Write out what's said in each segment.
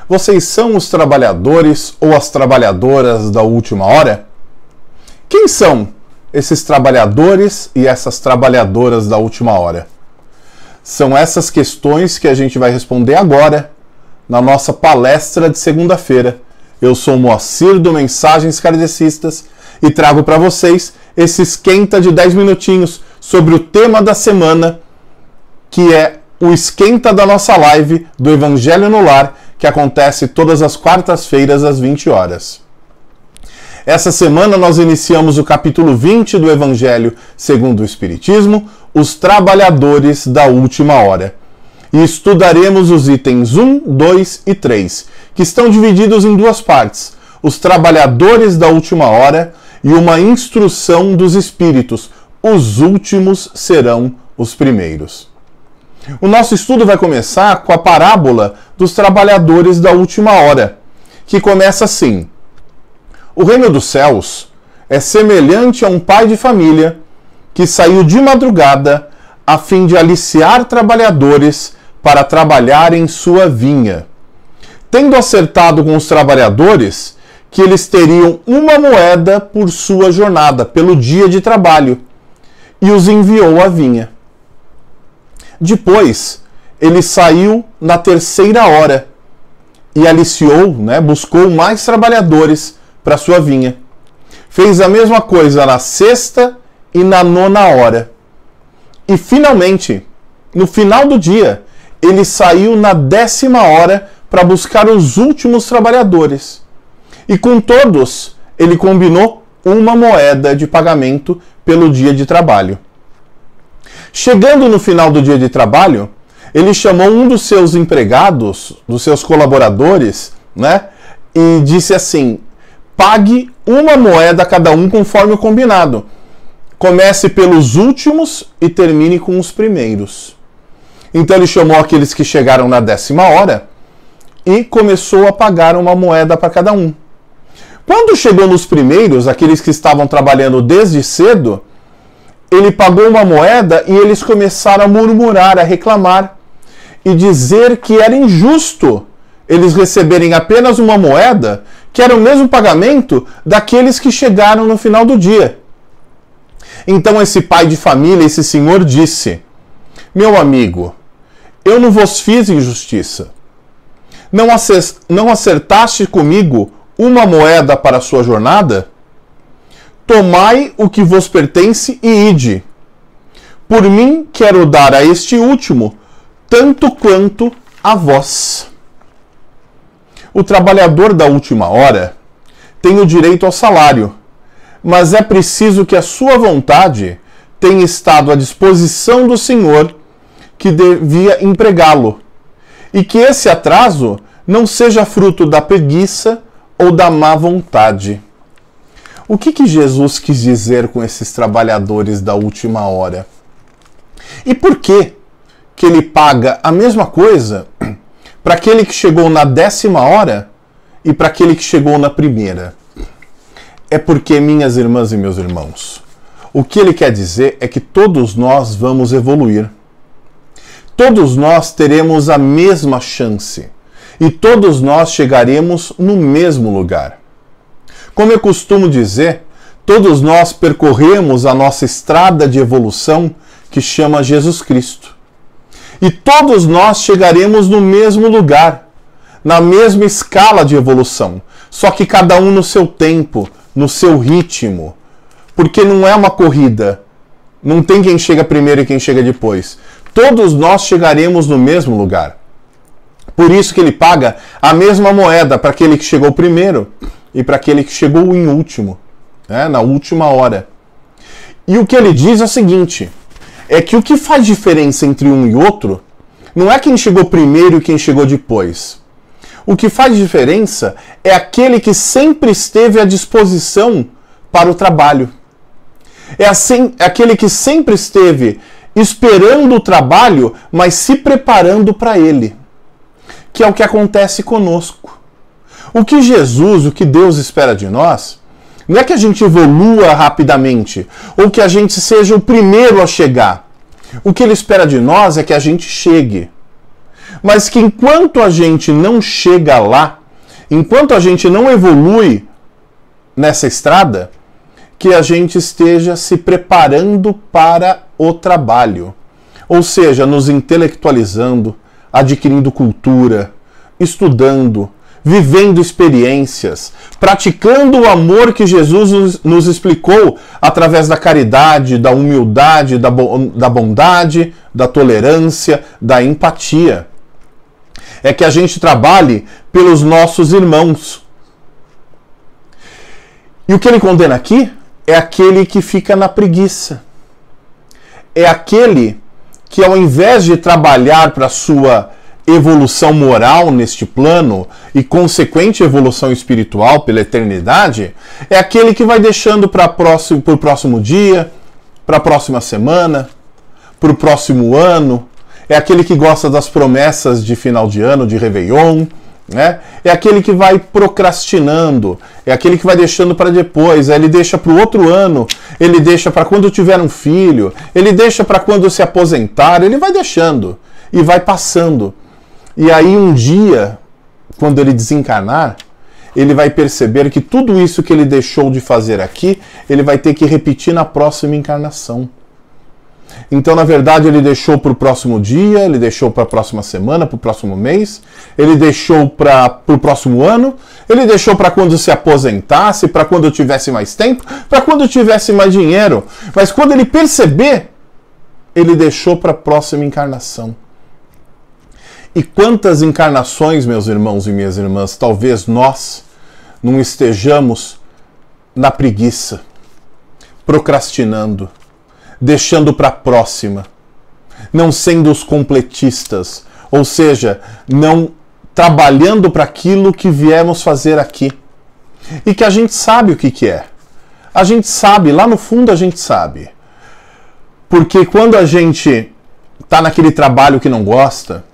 Vocês são os trabalhadores ou as trabalhadoras da última hora? Quem são esses trabalhadores e essas trabalhadoras da última hora? São essas questões que a gente vai responder agora na nossa palestra de segunda-feira. Eu sou o Moacir do Mensagens Kardecistas e trago para vocês esse esquenta de 10 minutinhos sobre o tema da semana, que é o esquenta da nossa live do Evangelho no Lar, que acontece todas as quartas-feiras às 20 horas. Essa semana nós iniciamos o capítulo 20 do Evangelho segundo o Espiritismo, os trabalhadores da última hora. E estudaremos os itens 1, 2 e 3, que estão divididos em duas partes: os trabalhadores da última hora e uma instrução dos espíritos. Os últimos serão os primeiros. O nosso estudo vai começar com a parábola dos trabalhadores da última hora, que começa assim: o reino dos céus é semelhante a um pai de família que saiu de madrugada a fim de aliciar trabalhadores para trabalhar em sua vinha. Tendo acertado com os trabalhadores que eles teriam uma moeda por sua jornada, pelo dia de trabalho, e os enviou à vinha. Depois, ele saiu na terceira hora e aliciou, buscou mais trabalhadores para sua vinha. Fez a mesma coisa na sexta e na nona hora. E finalmente, no final do dia, ele saiu na 10ª hora para buscar os últimos trabalhadores. E com todos, ele combinou uma moeda de pagamento pelo dia de trabalho. Chegando no final do dia de trabalho, ele chamou um dos seus empregados, dos seus colaboradores, e disse assim: pague uma moeda a cada um conforme o combinado. Comece pelos últimos e termine com os primeiros. Então ele chamou aqueles que chegaram na 10ª hora e começou a pagar uma moeda para cada um. Quando chegou nos primeiros, aqueles que estavam trabalhando desde cedo, ele pagou uma moeda e eles começaram a murmurar, a reclamar e dizer que era injusto eles receberem apenas uma moeda, que era o mesmo pagamento daqueles que chegaram no final do dia. Então esse pai de família, esse senhor, disse: meu amigo, eu não vos fiz injustiça. Não acertaste comigo uma moeda para a sua jornada? Tomai o que vos pertence e ide. Por mim quero dar a este último tanto quanto a vós. O trabalhador da última hora tem o direito ao salário, mas é preciso que a sua vontade tenha estado à disposição do senhor que devia empregá-lo, e que esse atraso não seja fruto da preguiça ou da má vontade. O que Jesus quis dizer com esses trabalhadores da última hora? E por que ele paga a mesma coisa para aquele que chegou na 10ª hora e para aquele que chegou na primeira? É porque, minhas irmãs e meus irmãos, o que ele quer dizer é que todos nós vamos evoluir. Todos nós teremos a mesma chance e todos nós chegaremos no mesmo lugar. Como eu costumo dizer, todos nós percorremos a nossa estrada de evolução que chama Jesus Cristo. E todos nós chegaremos no mesmo lugar, na mesma escala de evolução, só que cada um no seu tempo, no seu ritmo. Porque não é uma corrida, não tem quem chega primeiro e quem chega depois. Todos nós chegaremos no mesmo lugar. Por isso que ele paga a mesma moeda para aquele que chegou primeiro e para aquele que chegou em último, na última hora. E o que ele diz é o seguinte, é que o que faz diferença entre um e outro não é quem chegou primeiro e quem chegou depois. O que faz diferença é aquele que sempre esteve à disposição para o trabalho. É aquele que sempre esteve esperando o trabalho, mas se preparando para ele. Que é o que acontece conosco. O que Jesus, o que Deus espera de nós, não é que a gente evolua rapidamente, ou que a gente seja o primeiro a chegar. O que Ele espera de nós é que a gente chegue. mas que enquanto a gente não chega lá, enquanto a gente não evolui nessa estrada, que a gente esteja se preparando para o trabalho. Ou seja, nos intelectualizando, adquirindo cultura, estudando, vivendo experiências, praticando o amor que Jesus nos explicou através da caridade, da humildade, da bondade, da tolerância, da empatia. É que a gente trabalhe pelos nossos irmãos. E o que ele condena aqui é aquele que fica na preguiça. É aquele que, ao invés de trabalhar para a sua evolução moral neste plano e consequente evolução espiritual pela eternidade, é aquele que vai deixando para o próximo dia, para a próxima semana, para o próximo ano. É aquele que gosta das promessas de final de ano, de Réveillon, né? É aquele que vai procrastinando, é aquele que vai deixando para depois, ele deixa para o outro ano, ele deixa para quando tiver um filho, ele deixa para quando se aposentar, ele vai deixando e vai passando. E aí um dia, quando ele desencarnar, ele vai perceber que tudo isso que ele deixou de fazer aqui, ele vai ter que repetir na próxima encarnação. Então, na verdade, ele deixou para o próximo dia, ele deixou para a próxima semana, para o próximo mês, ele deixou para o próximo ano, ele deixou para quando se aposentasse, para quando tivesse mais tempo, para quando tivesse mais dinheiro. Mas quando ele perceber, ele deixou para a próxima encarnação. E quantas encarnações, meus irmãos e minhas irmãs, talvez nós não estejamos na preguiça, procrastinando, deixando para a próxima, não sendo os completistas, ou seja, não trabalhando para aquilo que viemos fazer aqui. E que a gente sabe o que é. A gente sabe, lá no fundo a gente sabe. Porque quando a gente está naquele trabalho que não gosta,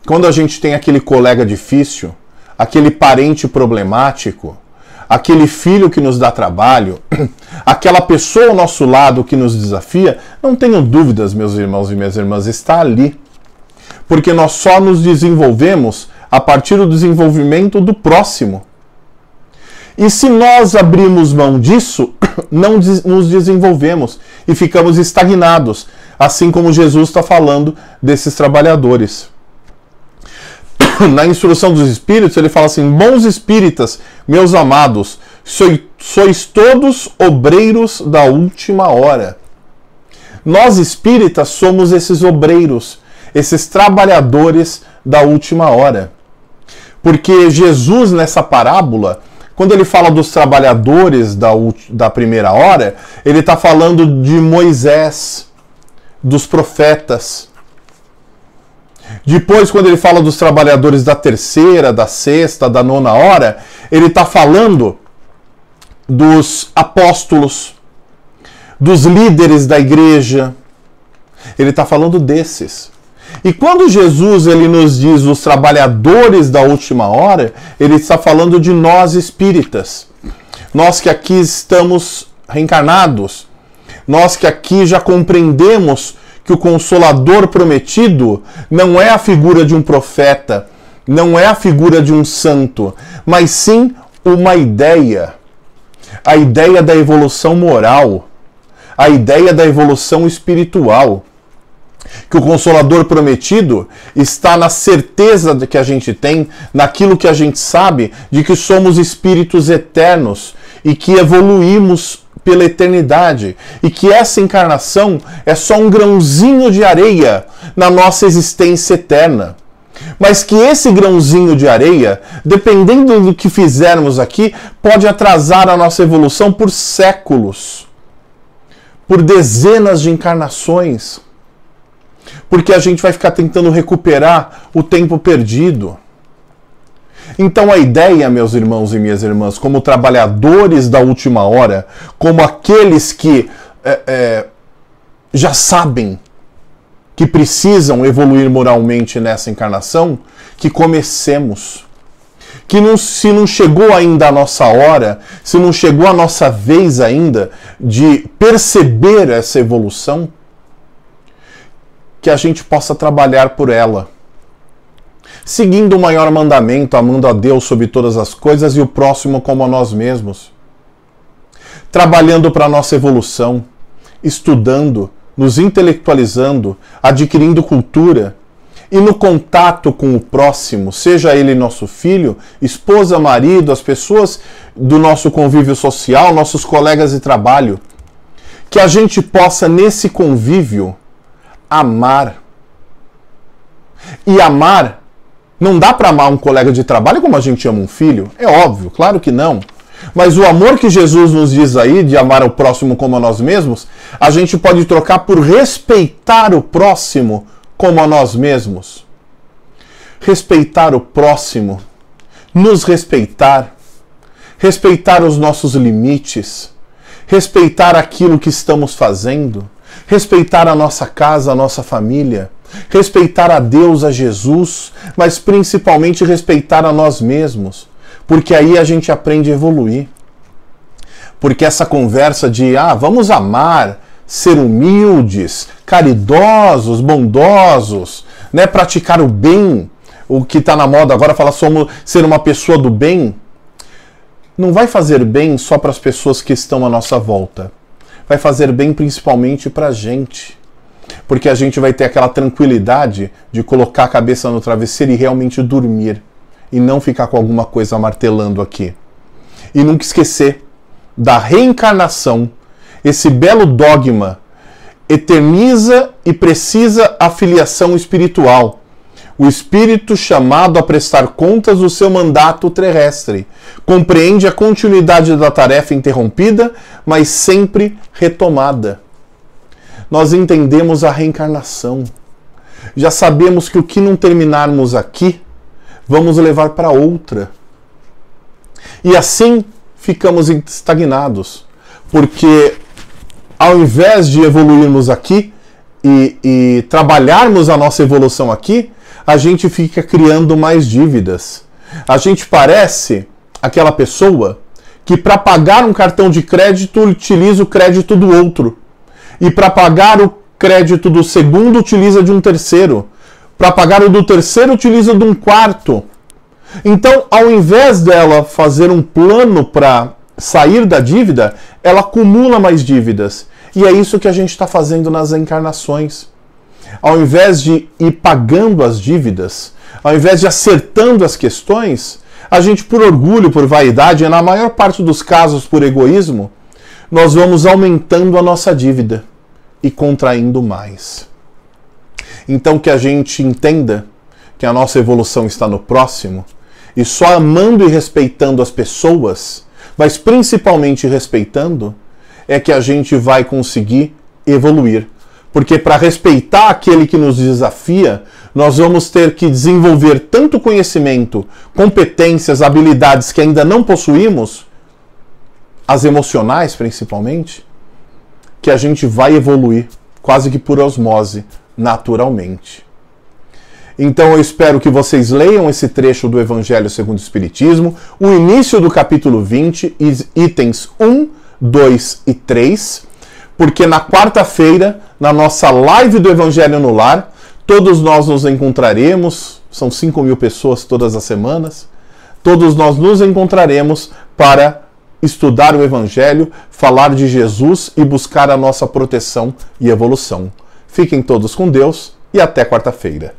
quando a gente tem aquele colega difícil, aquele parente problemático, aquele filho que nos dá trabalho, aquela pessoa ao nosso lado que nos desafia, não tenham dúvidas, meus irmãos e minhas irmãs, está ali. Porque nós só nos desenvolvemos a partir do desenvolvimento do próximo. E se nós abrirmos mão disso, não nos desenvolvemos e ficamos estagnados, assim como Jesus está falando desses trabalhadores. Na instrução dos espíritos, ele fala assim: bons espíritas, meus amados, sois todos obreiros da última hora. Nós espíritas somos esses obreiros, esses trabalhadores da última hora. Porque Jesus, nessa parábola, quando ele fala dos trabalhadores da primeira hora, ele está falando de Moisés, dos profetas. Depois, quando ele fala dos trabalhadores da terceira, da sexta, da nona hora, ele está falando dos apóstolos, dos líderes da igreja. Ele está falando desses. E quando Jesus ele nos diz os trabalhadores da última hora, ele está falando de nós espíritas. Nós que aqui estamos reencarnados. Nós que aqui já compreendemos que o Consolador prometido não é a figura de um profeta, não é a figura de um santo, mas sim uma ideia. A ideia da evolução moral, a ideia da evolução espiritual. Que o Consolador prometido está na certeza que a gente tem, naquilo que a gente sabe, de que somos espíritos eternos e que evoluímos pela eternidade, e que essa encarnação é só um grãozinho de areia na nossa existência eterna. Mas que esse grãozinho de areia, dependendo do que fizermos aqui, pode atrasar a nossa evolução por séculos, por dezenas de encarnações, porque a gente vai ficar tentando recuperar o tempo perdido. Então a ideia, meus irmãos e minhas irmãs, como trabalhadores da última hora, como aqueles que já sabem que precisam evoluir moralmente nessa encarnação, que comecemos. Que se não chegou ainda a nossa hora, se não chegou a nossa vez ainda de perceber essa evolução, que a gente possa trabalhar por ela. seguindo o maior mandamento, amando a Deus sobre todas as coisas e o próximo como a nós mesmos, trabalhando para a nossa evolução, estudando, nos intelectualizando, adquirindo cultura e no contato com o próximo, seja ele nosso filho, esposa, marido, as pessoas do nosso convívio social, nossos colegas de trabalho, que a gente possa nesse convívio amar. E amar, não dá para amar um colega de trabalho como a gente ama um filho, é óbvio, claro que não. Mas o amor que Jesus nos diz aí, de amar o próximo como a nós mesmos, a gente pode trocar por respeitar o próximo como a nós mesmos. Respeitar o próximo, nos respeitar, respeitar os nossos limites, respeitar aquilo que estamos fazendo, respeitar a nossa casa, a nossa família, respeitar a Deus, a Jesus, mas principalmente respeitar a nós mesmos. Porque aí a gente aprende a evoluir. Porque essa conversa de, vamos amar, ser humildes, caridosos, bondosos, né, praticar o bem, o que está na moda agora, falar ser uma pessoa do bem, não vai fazer bem só para as pessoas que estão à nossa volta. Vai fazer bem principalmente para a gente. Porque a gente vai ter aquela tranquilidade de colocar a cabeça no travesseiro e realmente dormir. E não ficar com alguma coisa martelando aqui. E nunca esquecer da reencarnação. Esse belo dogma eterniza e precisa a filiação espiritual. O espírito chamado a prestar contas do seu mandato terrestre. Compreende a continuidade da tarefa interrompida, mas sempre retomada. Nós entendemos a reencarnação. Já sabemos que o que não terminarmos aqui, vamos levar para outra. E assim ficamos estagnados. Porque ao invés de evoluirmos aqui e trabalharmos a nossa evolução aqui, a gente fica criando mais dívidas. A gente parece aquela pessoa que para pagar um cartão de crédito utiliza o crédito do outro. E para pagar o crédito do segundo utiliza de um terceiro. Para pagar o do terceiro, utiliza de um quarto. Então, ao invés dela fazer um plano para sair da dívida, ela acumula mais dívidas. E é isso que a gente está fazendo nas encarnações. Ao invés de ir pagando as dívidas, ao invés de acertando as questões, a gente, por orgulho, por vaidade, e na maior parte dos casos por egoísmo, nós vamos aumentando a nossa dívida e contraindo mais. Então que a gente entenda que a nossa evolução está no próximo e só amando e respeitando as pessoas, mas principalmente respeitando, é que a gente vai conseguir evoluir. Porque para respeitar aquele que nos desafia, nós vamos ter que desenvolver tanto conhecimento, competências, habilidades que ainda não possuímos, as emocionais principalmente, que a gente vai evoluir quase que por osmose, naturalmente. Então eu espero que vocês leiam esse trecho do Evangelho segundo o Espiritismo, o início do capítulo 20, itens 1, 2 e 3, porque na quarta-feira, na nossa live do Evangelho no Lar, todos nós nos encontraremos, são 5.000 pessoas todas as semanas, todos nós nos encontraremos para estudar o Evangelho, falar de Jesus e buscar a nossa proteção e evolução. Fiquem todos com Deus e até quarta-feira.